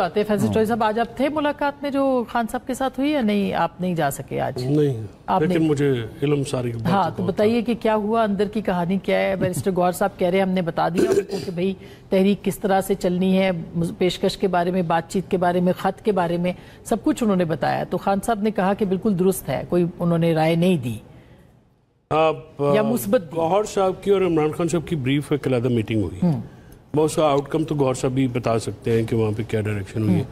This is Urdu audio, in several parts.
تو آتے ہیں فیصل چوہدری صاحب، آج آپ تھے ملاقات میں جو خان صاحب کے ساتھ ہوئی یا نہیں؟ آپ نہیں جا سکے آج؟ نہیں، لیکن مجھے علم ساری بات ہاں تو بتائیے کہ کیا ہوا، اندر کی کہانی کیا ہے؟ بیرسٹر گوہر صاحب کہہ رہے ہیں ہم نے بتا دیا ان کو کہ بھئی تحریک کس طرح سے چلنی ہے، پیشکش کے بارے میں، بات چیت کے بارے میں، خط کے بارے میں سب کچھ انہوں نے بتایا، تو خان صاحب نے کہا کہ بالکل درست ہے، کوئی انہوں نے رائے نہیں دی یا مثبت دی۔ گوہر صاحب کی اور عمران خان صاحب کی بریف ایک علیحدہ میٹنگ ہوئی، بہت سا آؤٹ کم تو گوہر صاحب بھی بتا سکتے ہیں کہ وہاں پہ کیا ڈائریکشن ہوئی ہے۔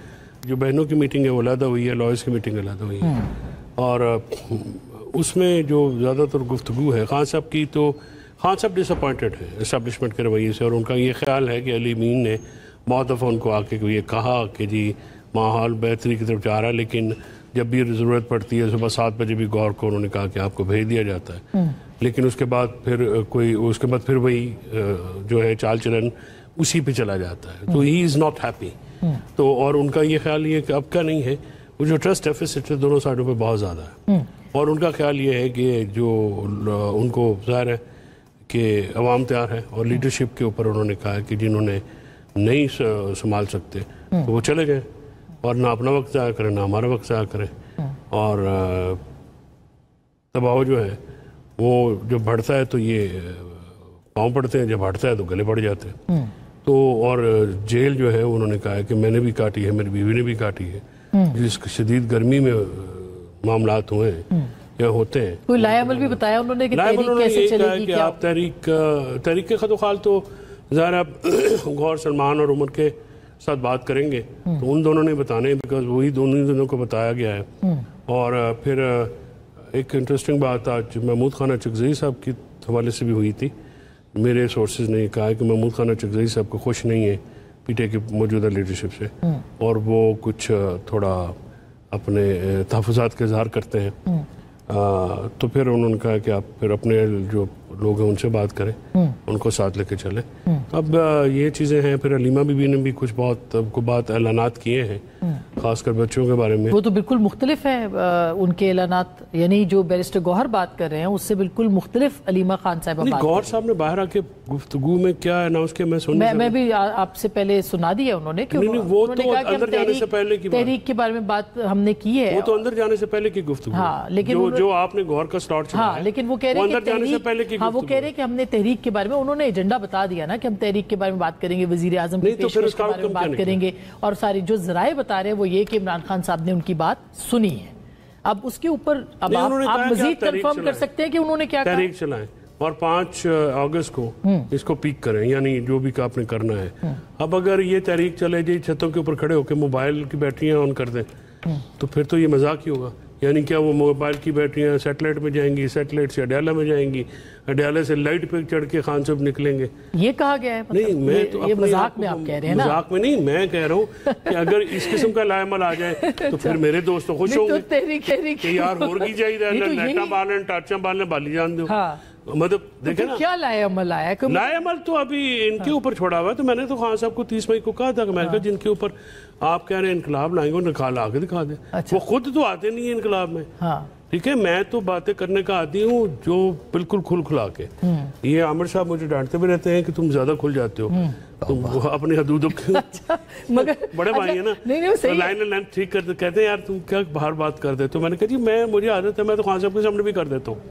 جو بہنوں کی میٹنگ ہے وہ علیحدہ ہوئی ہے، لائرز کی میٹنگ علیحدہ ہوئی ہے، اور اس میں جو زیادہ تر گفتگو ہے خان صاحب کی، تو خان صاحب ڈس اپوائنٹڈ ہیں اسٹیبلشمنٹ کے رویے سے، اور ان کا یہ خیال ہے کہ علی امین نے بہت دفعہ ان کو آ کے یہ کہا کہ جی ماحول بہتری کی طرف جا رہا ہے، لیکن جب بھی ضرورت پڑتی ہے صبح 7 بجے بھی گوہر کو انہوں نے کہا کہ آپ کو بھیج دیا جاتا ہے، لیکن اس کے بعد پھر وہی جو ہے چال چلن اسی پہ چلا جاتا ہے، تو ہی از ناٹ ہیپی۔ تو اور ان کا یہ خیال یہ کہ اب کا نہیں ہے، وہ جو ٹرسٹ ڈیفیسٹ ہے دونوں سائڈوں پہ بہت زیادہ ہے، اور ان کا خیال یہ ہے کہ جو ان کو ظاہر ہے کہ عوام تیار ہے، اور لیڈرشپ کے اوپر انہوں نے کہا کہ جنہوں نے نہیں سنبھال سکتے تو وہ چلے گئے، اور نہ اپنا وقت ضائع کریں نہ ہمارا وقت ضائع کریں، اور دباؤ جو ہے وہ جب بڑھتا ہے تو یہ پاؤں پڑتے ہیں، جب ہٹتا ہے تو گلے پڑ جاتے ہیں۔ تو اور جیل جو ہے انہوں نے کہا ہے کہ میں نے بھی کاٹی ہے، میری بیوی نے بھی کاٹی ہے، جس شدید گرمی میں معاملات ہوئے ہیں یا ہوتے ہیں۔ کوئی لائے عمل بھی بتایا انہوں نے کہ تحریک کیسے چلے گی؟ کہ آپ تحریک کے خط و خال تو ظاہر آپ گوہر سلمان اور عمر کے ساتھ بات کریں گے تو ان دونوں نے بتانے، بیکاز وہی دونوں کو بتایا گیا ہے۔ اور پھر ایک انٹرسٹنگ بات آج محمود خان اچکزئی صاحب کی حوالے سے بھی ہوئی تھی، میرے سورسز نے کہا کہ محمود خان اچکزئی صاحب کو خوش نہیں ہے پی ٹی آئی کی موجودہ لیڈرشپ سے، اور وہ کچھ تھوڑا اپنے تحفظات کا اظہار کرتے ہیں، تو پھر انہوں نے کہا کہ آپ پھر اپنے جو لوگ ہیں ان سے بات کریں، ان کو ساتھ لے کے چلیں۔ اب یہ چیزیں ہیں، پھر علیمہ بی بی نے بھی کچھ بات اعلانات کیے ہیں، خاص کر بچوں کے بارے میں۔ وہ تو بالکل مختلف ہیں ان کے اعلانات، یعنی جو بیرسٹر گوہر بات کر رہے ہیں اس سے بالکل مختلف علیمہ خان صاحبہ بات۔ گوہر صاحب نے باہر آ کے گفتگو میں کیا اناؤنس کیا میں بھی آپ سے پہلے سنا دیا انہوں نے کہ وہ تو اندر جانے سے پہلے کی تحریک کے بارے میں بات ہم نے کی ہے، وہ تو اندر جانے سے پہلے کی گفتگو، ہاں لیکن جو آپ نے گوہر کا سٹارٹ چلا ہے، لیکن وہ کہہ رہے ہیں وہ کہہ رہے ہیں کہ ہم نے تحریک کے بارے میں، انہوں نے ایجنڈا بتا دیا نا کہ ہم تحریک کے بارے میں بات کریں گے، وزیر اعظم کی پیشکش کے بارے میں بات کریں گے، اور ساری جو ذرائع بتا رہے ہیں وہ یہ کہ عمران خان صاحب نے ان کی بات سنی ہے۔ اب اس کے اوپر اب آپ مزید کنفرم کر سکتے ہیں کہ انہوں نے کیا کہا؟ تحریک چلائیں اور 5 اگست کو اس کو پیک کریں، یعنی جو بھی آپ نے کرنا ہے۔ اب اگر یہ تحریک چلے جی چھتوں کے اوپر کھڑے ہو کے موبائل کی بیٹریاں آن کر دیں تو پھر تو یہ مذاق ہی ہوگا، یعنی کیا وہ موبائل کی بیٹریاں سیٹلائٹ میں جائیں گی، سیٹلائٹ سے اڈیالہ میں جائیں گی، اڈیالہ سے لائٹ پہ چڑھ کے خان صاحب نکلیں گے؟ یہ کہا گیا ہے؟ نہیں، میں تو یہ مذاق میں آپ کہہ رہے ہیں نا؟ مذاق میں نہیں، میں کہہ رہا ہوں کہ اگر اس قسم کا لائے عمل آ جائے تو پھر میرے دوست تو خوش ہوں گے کہ یار ہورگی چاہیے نیٹاں بالیں ٹارچاں بالیں بالی جان دو۔ مطلب دیکھیں نا کیا لائے عمل آیا ہے؟ لائے عمل تو ابھی ان کے اوپر چھوڑا ہوا ہے، تو میں نے تو خان صاحب کو 30 مئی کو کہا تھا کہ میں کہا جن کے اوپر آپ کہہ رہے ہیں انقلاب لائیں گے انہیں کھا لا کے دکھا دیں، وہ خود تو آتے نہیں ہیں انقلاب میں، ٹھیک ہے؟ میں تو باتیں کرنے کا عادی ہوں جو بالکل کھل کھلا کے۔ یہ عامر صاحب مجھے ڈانٹتے بھی رہتے ہیں کہ تم زیادہ کھل جاتے ہو، تم اپنی حدودوں کے بڑے بھائی ہیں نا، لائن ٹھیک کرتے، کہتے ہیں یار تم کیا باہر بات کر دیتے ہو، میں نے کہا جی مجھے عادت ہے، میں تو خان صاحب کے سامنے بھی کر دیتا ہوں۔